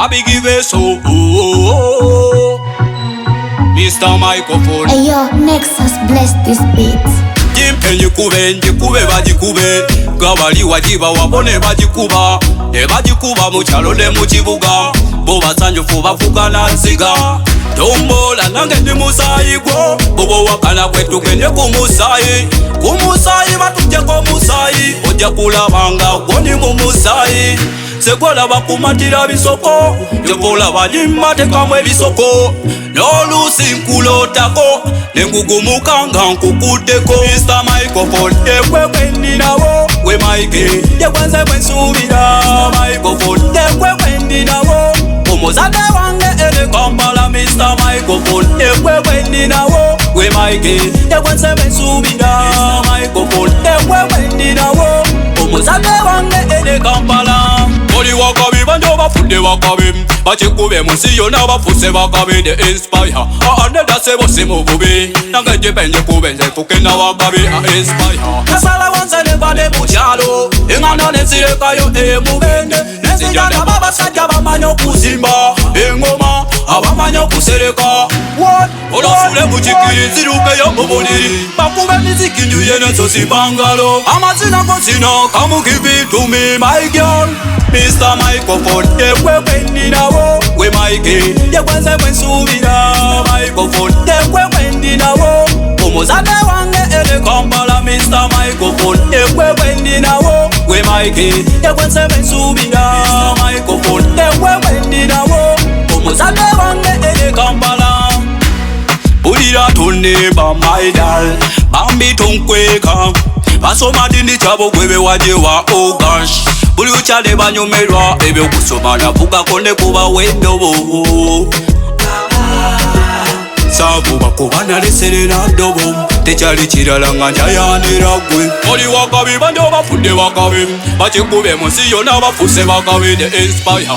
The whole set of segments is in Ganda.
abigive so Mr. Microphone. Hey yo, Nexus bless this beat. Jimpe njikube bajikube Gabali wajiba wabone bajikuba Ne bajikuba muchalo ne muchibuga Boba sanjufu bafuka na nsiga Tombola nange ndi musayi gwo Bobo wakana kwetu kende kumusayi Kumusayi batujeko musayi Oja kulabanga gwoni mumusayi Sekola bakumatira bisoko Yokola bajimate kamwe bisoko Nolusi nkulotako Nengugumukanga nkukudeko Mr. Microphone Ekwewe ndinawo We Mike Yekwenze kwensubira Microphone Ekwewe ndinawo Omuzade wange ele Kampala Mr. Microphone Ekwewe ndinawo We Mike Yekwenze kwensubira Microphone Ekwewe ndinawo Omuzade wange ele Kampala Oli wakabi banjo bafunde wakabi Bachikube musiyo na bafuse wakabi de inspire Aneda sebo simu bubi Nange jipenje kubenze fukena wakabi inspire Kasala wanze nebade muchalo Ingana nesirekayo mubende Nesijana baba sajja bamanyo kuzimba Engoma abamanyo kusereka What? Olafule muchikiri ziruke yo mubuliri Bakube miziki nyuye neso sibangalo Amazina konsina come give it to me my girl Mr. Microphone, ekwewe ndinawo We Mike, yekwenze kwensubira Microphone, ekwewe ndinawo Omuzade wange ele Kampala Mr. Microphone, ekwewe ndinawo We Mike, yekwenze kwensubira Microphone, ekwewe ndinawo Omuzade wange ele Kampala Bulira toneba my doll Bambi tonkweka Basoma dindi chabo gwebe wajewa oh gosh Buli uchale banyumerwa ebyo kusoma navuga konde kuba wendobo Sabu bakubana leserera dobo Techali chirala nganja yanira gwe Oli wakabi banjo bafunde wakabi Bachikube musiyo na bafuse wakabi de inspire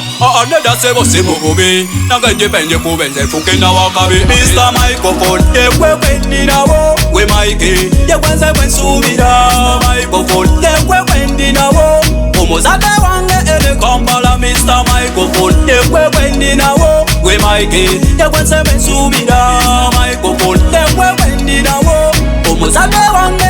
Aneda sebo simu kubi Nange jipenje kubenze fukena wakabi Mr. Microphone ekwewe ndinawo We Mike yekwenze kwensubira Microphone ekwewe ndinawo Omuzade wange ele Kampala Mr. Microphone ekwewe ndinawo We Mike yekwenze kwensubira Microphone ekwewe ndinawo Omuzade wange